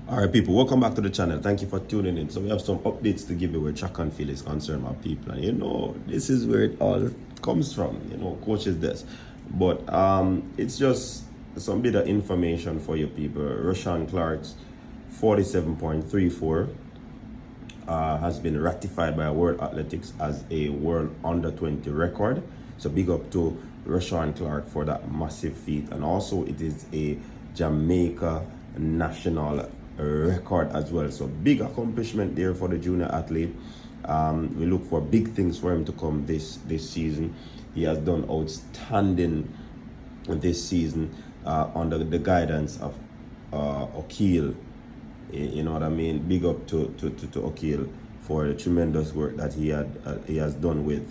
All right, people, welcome back to the channel. Thank you for tuning in. So we have some updates to give you where track and field is concerned, my people. And this is where it all comes from. Coaches this, but it's just some bit of information for you people. Roshawn Clarke's 47.34 has been ratified by World Athletics as a World Under 20 record. So big up to Roshawn Clarke for that massive feat, and also it is a Jamaica national record as well. So big accomplishment there for the junior athlete. We look for big things for him to come this season. He has done outstanding this season under the guidance of Okil. You know what I mean? Big up to Okil for the tremendous work that he has done with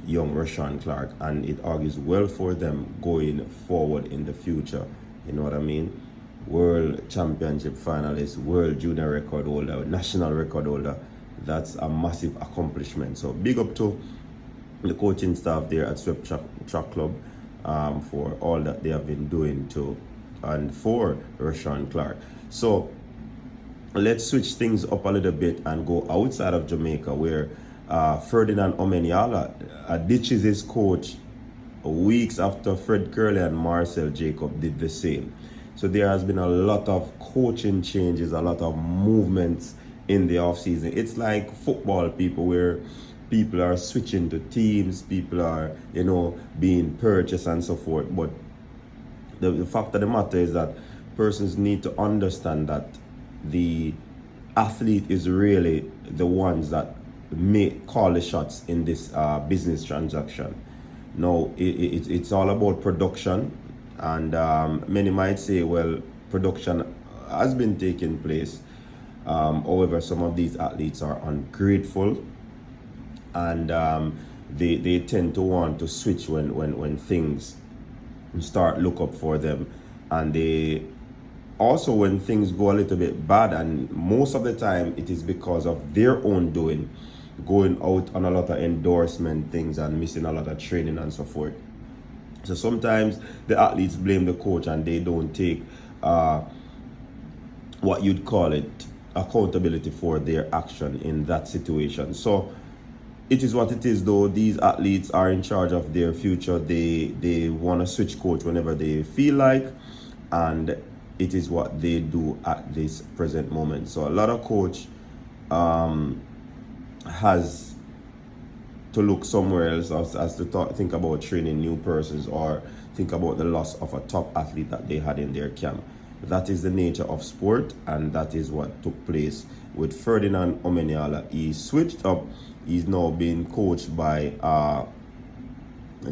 young Roshawn Clarke, and it argues well for them going forward in the future. You know what I mean? World championship finalist, world junior record holder, national record holder. That's a massive accomplishment. So big up to the coaching staff there at Swept Track Club for all that they have been doing and for Roshawn Clarke. So let's switch things up a little bit and go outside of Jamaica, where Ferdinand Omanyala ditches his coach weeks after Fred Curley and Marcel Jacob did the same. So there has been a lot of coaching changes, a lot of movements in the offseason. It's like football, people, where people are switching to teams, people are, being purchased and so forth. But the fact of the matter is that persons need to understand that the athlete is really the ones that may call the shots in this business transaction. Now, it's all about production. And many might say, well, production has been taking place. However, some of these athletes are ungrateful, and they tend to want to switch when things start look up for them. And they also, when things go a little bit bad, and most of the time it is because of their own doing, going out on a lot of endorsement things and missing a lot of training and so forth. So sometimes the athletes blame the coach and they don't take what you'd call it accountability for their action in that situation. So it is what it is, though. These athletes are in charge of their future. They want to switch coach whenever they feel like, and it is what they do at this present moment. So a lot of coach has to look somewhere else as to think about training new persons, or think about the loss of a top athlete that they had in their camp. That is the nature of sport, and that is what took place with Ferdinand Omanyala. He switched up. He's now being coached by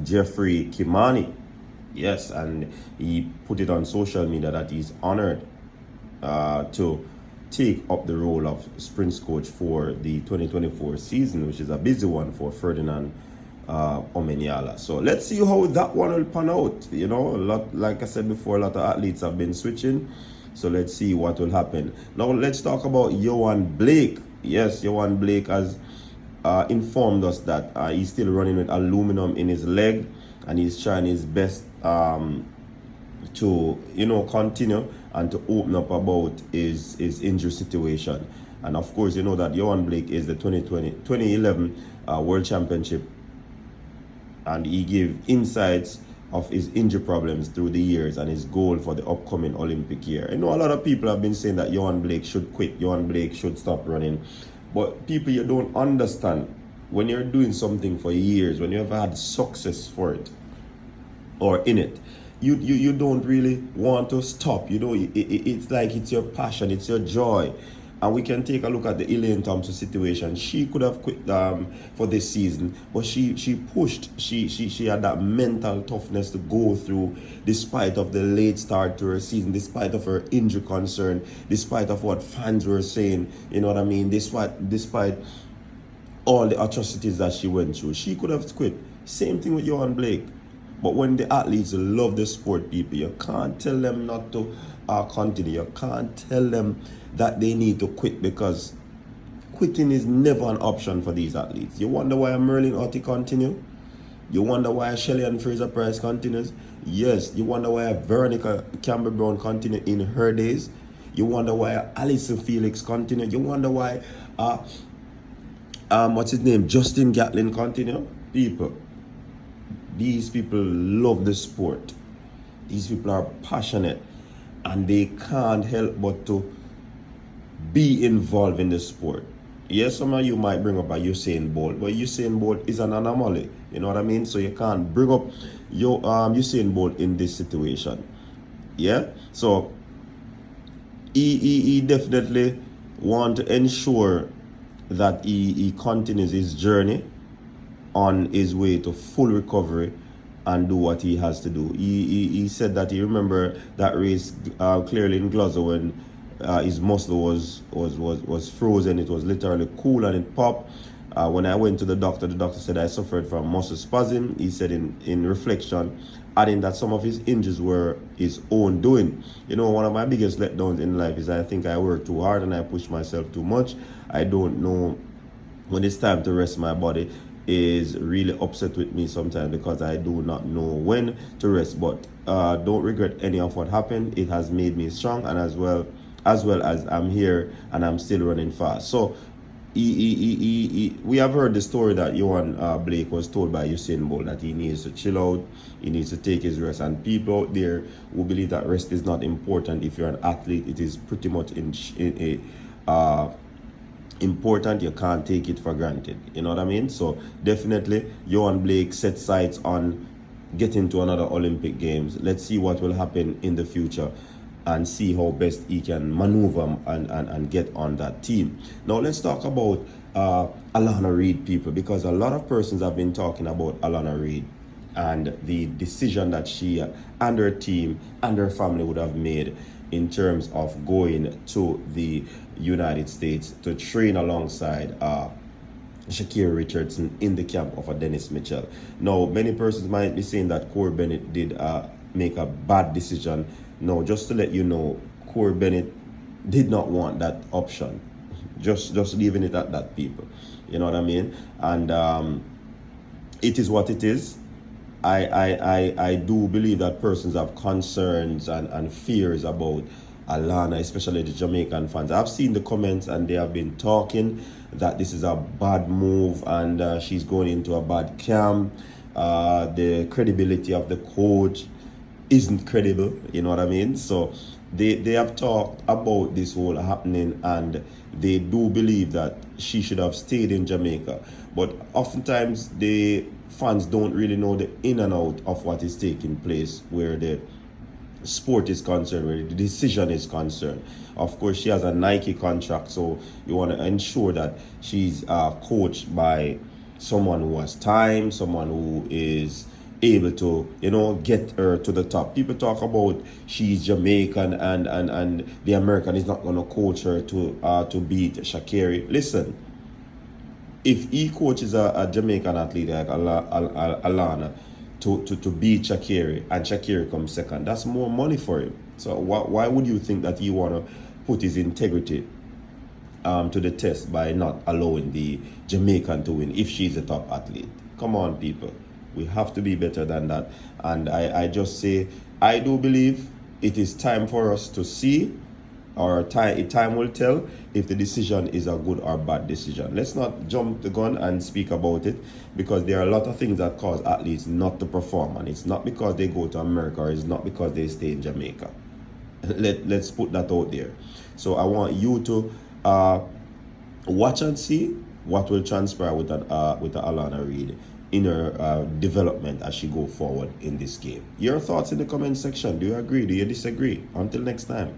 Jeffrey Kimani. Yes, and he put it on social media that he's honored to take up the role of sprints coach for the 2024 season, which is a busy one for Ferdinand Omanyala. So let's see how that one will pan out. A lot, like I said before, a lot of athletes have been switching. So let's see what will happen. Now let's talk about Yohan Blake. Yes, Yohan Blake has informed us that he's still running with aluminum in his leg, and he's trying his best to continue and to open up about his injury situation. And of course, you know that Yohan Blake is the 2011 World Championship, and he gave insights of his injury problems through the years and his goal for the upcoming Olympic year. A lot of people have been saying that Yohan Blake should quit, Yohan Blake should stop running. But people, you don't understand, when you're doing something for years, when you've had success for it or in it, you don't really want to stop. It's like it's your passion, it's your joy. And we can take a look at the Elaine Thompson situation. She could have quit for this season, but she pushed. She had that mental toughness to go through, despite of the late start to her season, despite of her injury concern, despite of what fans were saying. You know what I mean? Despite all the atrocities that she went through, she could have quit. Same thing with Yohan Blake. But when the athletes love the sport, people, you can't tell them not to continue. You can't tell them that they need to quit, because quitting is never an option for these athletes. You wonder why Merlin Otti continue? You wonder why Shelly and Fraser Price continues? Yes. You wonder why Veronica Campbell Brown continue in her days? You wonder why Alison Felix continued. You wonder why what's his name, Justin Gatlin continue. People, these people love the sport. These people are passionate, and they can't help but to be involved in the sport. Yes, some of you might bring up a Usain Bolt, but Usain Bolt is an anomaly. You know what I mean? So you can't bring up your Usain Bolt in this situation. Yeah. So he definitely want to ensure that he continues his journey on his way to full recovery and do what he has to do. He said that he remember that race clearly in Glasgow when his muscle was frozen. It was literally cool and it popped. When I went to the doctor said I suffered from muscle spasm. He said in reflection, adding that some of his injuries were his own doing. You know, one of my biggest letdowns in life is I think I work too hard and I push myself too much. I don't know when it's time to rest. My body is really upset with me sometimes because I do not know when to rest. But don't regret any of what happened. It has made me strong, and as well as I'm here and I'm still running fast. So we have heard the story that Yohan Blake was told by Usain Bolt that he needs to chill out, he needs to take his rest, and people out there who believe that rest is not important. If you're an athlete, it is pretty much important. You can't take it for granted. You know what I mean? So definitely Yohan Blake set sights on getting to another Olympic Games. Let's see what will happen in the future and see how best he can maneuver and get on that team. Now let's talk about Alana Reid, people, because a lot of persons have been talking about Alana Reid and the decision that she and her team and her family would have made in terms of going to the United States to train alongside Shakira Richardson in the camp of a Dennis Mitchell. Now, many persons might be saying that Corey Bennett did make a bad decision. No, just to let you know, Corey Bennett did not want that option. Just leaving it at that, people. You know what I mean? And it is what it is. I do believe that persons have concerns and fears about Alana, especially the Jamaican fans. I've seen the comments and they have been talking that this is a bad move and she's going into a bad camp. The credibility of the coach isn't credible, you know what I mean? So they have talked about this whole happening and they do believe that she should have stayed in Jamaica. But oftentimes the fans don't really know the in and out of what is taking place where the sport is concerned, where the decision is concerned. Of course, she has a Nike contract, so you want to ensure that she's coached by someone who has time, someone who is able to, you know, get her to the top. People talk about she's Jamaican and the American is not going to coach her to beat Shakira. Listen, if he coaches a Jamaican athlete like Alana to beat Shakira and Shakira comes second, that's more money for him. So why would you think that he want to put his integrity to the test by not allowing the Jamaican to win if she's a top athlete? Come on, people. We have to be better than that. And I just say, I do believe it is time for us to see, or time will tell if the decision is a good or bad decision. Let's not jump the gun and speak about it, because there are a lot of things that cause athletes not to perform, and it's not because they go to America, or it's not because they stay in Jamaica. Let's put that out there. So I want you to watch and see what will transpire with the Alana Reid in her development as she go forward in this game. Your thoughts in the comment section. Do you agree? Do you disagree? Until next time.